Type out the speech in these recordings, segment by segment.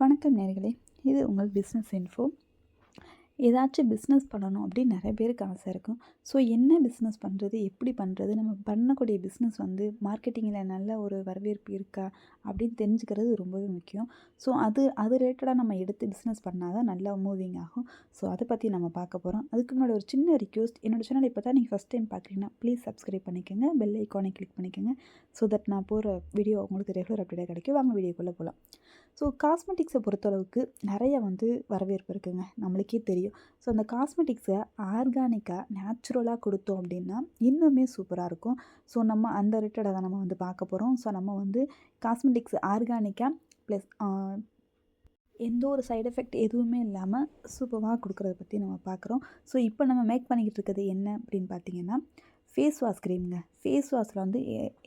வணக்கம் நேயர்களே, இது உங்கள் பிஸ்னஸ் இன்ஃபோ. ஏதாச்சும் பிஸ்னஸ் பண்ணணும் அப்படின்னு நிறைய பேருக்கு ஆசை இருக்கும். ஸோ என்ன பிஸ்னஸ் பண்ணுறது, எப்படி பண்ணுறது, நம்ம பண்ணக்கூடிய பிஸ்னஸ் வந்து மார்க்கெட்டிங்கில் நல்ல ஒரு வரவேற்பு இருக்கா அப்படின்னு தெரிஞ்சுக்கிறது ரொம்பவே முக்கியம். ஸோ அது ரிலேட்டடாக நம்ம எடுத்து பிஸ்னஸ் பண்ணால் தான் நல்லா மூவிங் ஆகும். ஸோ அதை பற்றி நம்ம பார்க்க போகிறோம். அதுக்கு முன்னாடி ஒரு சின்ன ரிக்வெஸ்ட், என்னோடய சேனல் இப்போ தான் நீங்கள் ஃபஸ்ட் டைம் பார்க்குறீங்கன்னா ப்ளீஸ் சப்ஸ்கிரைப் பண்ணிக்கோங்க, பெல் ஐக்கானை கிளிக் பண்ணிக்கோங்க. ஸோ தட் நான் போகிற வீடியோ உங்களுக்கு ரெகுலர் அப்டேட்டாக கிடைக்கும். வாங்க வீடியோக்குள்ளே போகலாம். ஸோ காஸ்மெட்டிக்ஸை பொறுத்தளவுக்கு நிறைய வந்து வரவேற்பு இருக்குதுங்க, நம்மளுக்கே தெரியும். ஸோ அந்த காஸ்மெட்டிக்ஸை ஆர்கானிக்காக நேச்சுரலாக கொடுத்தோம் அப்படின்னா இன்னுமே சூப்பராக இருக்கும். ஸோ நம்ம அந்த ரிலேட்டடாக தான் நம்ம வந்து பார்க்க போகிறோம். ஸோ நம்ம வந்து காஸ்மெட்டிக்ஸ் ஆர்கானிக்காக ப்ளஸ் எந்த ஒரு சைடு எஃபெக்ட் எதுவுமே இல்லாமல் சூப்பராக கொடுக்குறத பற்றி நம்ம பார்க்குறோம். ஸோ இப்போ நம்ம மேக் பண்ணிக்கிட்டு இருக்கிறது என்ன அப்படின்னு பார்த்தீங்கன்னா, ஃபேஸ் வாஷ் க்ரீம்ங்க. ஃபேஸ் வாஷில் வந்து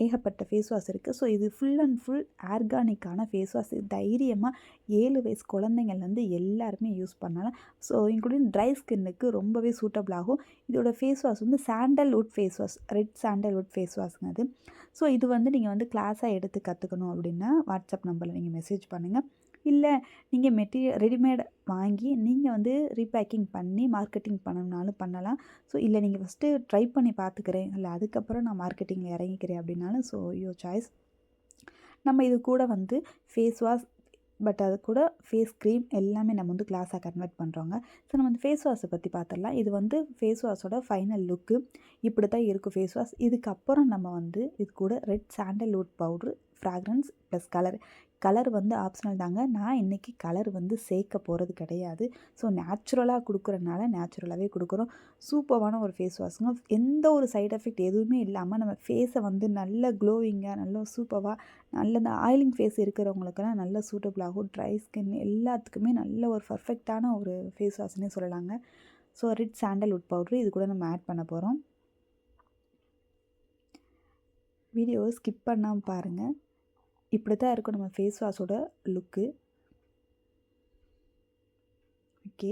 ஏகப்பட்ட ஃபேஸ் வாஷ் இருக்குது. ஸோ இது ஃபுல் அண்ட் ஃபுல் ஆர்கானிக்கான ஃபேஸ் வாஷ். தைரியமாக 7 வயசு குழந்தைங்கள்லேருந்து எல்லாருமே யூஸ் பண்ணலாம். ஸோ இன்க்ளூடிங் ட்ரை ஸ்கின்னுக்கு ரொம்பவே சூட்டபிள் ஆகும். இதோட ஃபேஸ் வாஷ் வந்து sandalwood face wash, red sandalwood face வாஷ்ங்க அது. ஸோ இது வந்து நீங்கள் வந்து கிளாஸாக எடுத்து கற்றுக்கணும் அப்படின்னா வாட்ஸ்அப் நம்பரில் நீங்கள் மெசேஜ் பண்ணுங்கள். இல்லை நீங்கள் ரெடிமேட் வாங்கி நீங்கள் வந்து ரீபேக்கிங் பண்ணி மார்க்கெட்டிங் பண்ணணுனாலும் பண்ணலாம். ஸோ இல்லை நீங்கள் ஃபஸ்ட்டு ட்ரை பண்ணி பார்த்துக்கிறேன், இல்லை அதுக்கப்புறம் நான் மார்க்கெட்டிங்கில் இறங்கிக்கிறேன் அப்படின்னாலும் ஸோ யுவர் சாய்ஸ். நம்ம இது கூட வந்து ஃபேஸ் வாஷ், பட் அது கூட ஃபேஸ் க்ரீம் எல்லாமே நம்ம வந்து கிளாஸாக கன்வெர்ட் பண்ணுறோங்க. ஸோ நம்ம வந்து ஃபேஸ் வாஷை பற்றி பார்த்துடலாம். இது வந்து ஃபேஸ் வாஷோட ஃபைனல் லுக்கு இப்படி தான் இருக்கும் ஃபேஸ் வாஷ். இதுக்கப்புறம் நம்ம வந்து இது கூட red sandalwood powder, fragrance plus colour வந்து ஆப்ஷனல் தாங்க. நான் இன்றைக்கி கலர் வந்து சேர்க்க போகிறது கிடையாது. ஸோ நேச்சுரலாக கொடுக்குறனால நேச்சுரலாகவே கொடுக்குறோம். சூப்பரான ஒரு ஃபேஸ் வாஷுங்க. எந்த ஒரு சைட் எஃபெக்ட் எதுவுமே இல்லாமல் நம்ம ஃபேஸை வந்து நல்ல க்ளோவிங்காக, நல்ல சூப்பராக, நல்ல இந்த ஆயிலிங் ஃபேஸ் இருக்கிறவங்களுக்கெல்லாம் நல்ல சூட்டபிள் ஆகும். ட்ரை ஸ்கின் எல்லாத்துக்குமே நல்ல ஒரு பர்ஃபெக்டான ஒரு ஃபேஸ் வாஷ்னே சொல்லலாங்க. ஸோ ரெட் சாண்டல்வுட் பவுட்ரு இது கூட நம்ம ஆட் பண்ண போகிறோம். வீடியோவை ஸ்கிப் பண்ணாமல் பாருங்கள். இப்படி தான் இருக்கும் நம்ம ஃபேஸ் வாஷோட லுக்கு. ஓகே,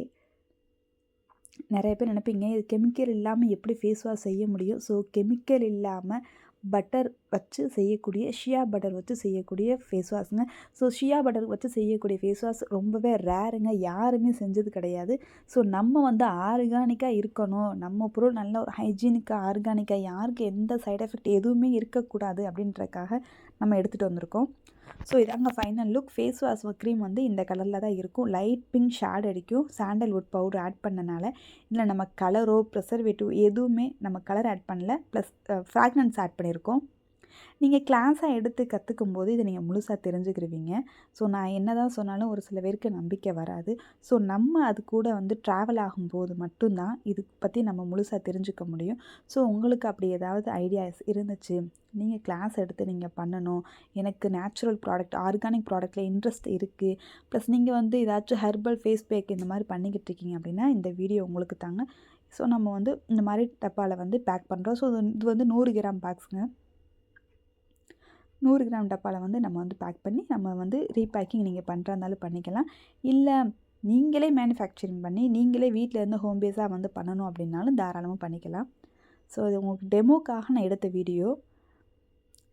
நிறைய பேர் நினைப்பீங்க இது கெமிக்கல் இல்லாமல் எப்படி ஃபேஸ் வாஷ் செய்ய முடியும். ஸோ கெமிக்கல் இல்லாமல் பட்டர் வச்சு செய்யக்கூடிய, ஷியா பட்டர் வச்சு செய்யக்கூடிய ஃபேஸ் வாஷுங்க. ஸோ ஷியா பட்டர் வச்சு செய்யக்கூடிய ஃபேஸ் வாஷ் ரொம்பவே ரேருங்க, யாருமே செஞ்சது கிடையாது. ஸோ நம்ம வந்து ஆர்கானிக்காக இருக்கணும், நம்ம பொருள் நல்ல ஒரு ஹைஜீனிக்காக ஆர்கானிக்காக, யாருக்கு எந்த சைட் எஃபெக்ட் எதுவுமே இருக்கக்கூடாது அப்படின்றக்காக நம்ம எடுத்துகிட்டு வந்திருக்கோம். ஸோ இதாங்க final look. Face wash cream வந்து இந்த கலரில் தான் இருக்கும். லைட் பிங்க் ஷேட் அடிக்கும் சாண்டல்வுட் பவுடர் ஆட் பண்ணனால. இதில் நம்ம கலரோ ப்ரெசர்வேட்டிவ் எதுவுமே நம்ம கலர் ஆட் பண்ணல, ப்ளஸ் ஃப்ராக்ரன்ஸ் ஆட் பண்ணியிருக்கோம். நீங்கள் கிளாஸாக எடுத்து கற்றுக்கும் போது இதை நீங்கள் முழுசாக தெரிஞ்சுக்கிருவீங்க. ஸோ நான் என்ன தான் சொன்னாலும் ஒரு சில பேருக்கு நம்பிக்கை வராது. ஸோ நம்ம அது கூட வந்து ட்ராவல் ஆகும்போது மட்டும்தான் இது பற்றி நம்ம முழுசாக தெரிஞ்சுக்க முடியும். ஸோ உங்களுக்கு அப்படி ஏதாவது ஐடியாஸ் இருந்துச்சு, நீங்கள் கிளாஸ் எடுத்து நீங்கள் பண்ணணும், எனக்கு நேச்சுரல் ப்ராடக்ட், ஆர்கானிக் ப்ராடக்ட்டில் இன்ட்ரெஸ்ட் இருக்குது, ப்ளஸ் நீங்கள் வந்து ஏதாச்சும் ஹெர்பல் ஃபேஸ் பேக் இந்த மாதிரி பண்ணிக்கிட்டு இருக்கீங்க அப்படின்னா இந்த வீடியோ உங்களுக்கு தாங்க. ஸோ நம்ம வந்து இந்த மாதிரி டப்பாவில் வந்து பேக் பண்ணுறோம். ஸோ இது வந்து 100 கிராம் பேக்ஸுங்க. 100 கிராம் டப்பாவில் வந்து நம்ம வந்து பேக் பண்ணி நம்ம வந்து ரீபேக்கிங் நீங்கள் பண்ணுறதாலும் பண்ணிக்கலாம். இல்லை நீங்களே மேனுஃபேக்சரிங் பண்ணி நீங்களே வீட்டில் இருந்து ஹோம் பேஸாக வந்து பண்ணணும் அப்படின்னாலும் தாராளமாக பண்ணிக்கலாம். ஸோ இது உங்களுக்கு டெமோக்காக நான் எடுத்த வீடியோ.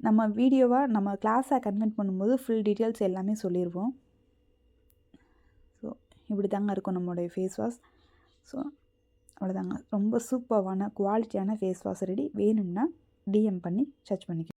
நம்ம வீடியோவாக நம்ம கிளாஸாக கன்வெர்ட் பண்ணும்போது ஃபுல் டீட்டெயில்ஸ் எல்லாமே சொல்லிடுவோம். ஸோ இப்படி தாங்க இருக்கும் நம்மளுடைய ஃபேஸ் வாஷ். ஸோ அவ்வளோதாங்க, ரொம்ப சூப்பரான குவாலிட்டியான ஃபேஸ் வாஷ் ரெடி. வேணும்னா டிஎம் பண்ணி சர்ச் பண்ணிக்கலாம்.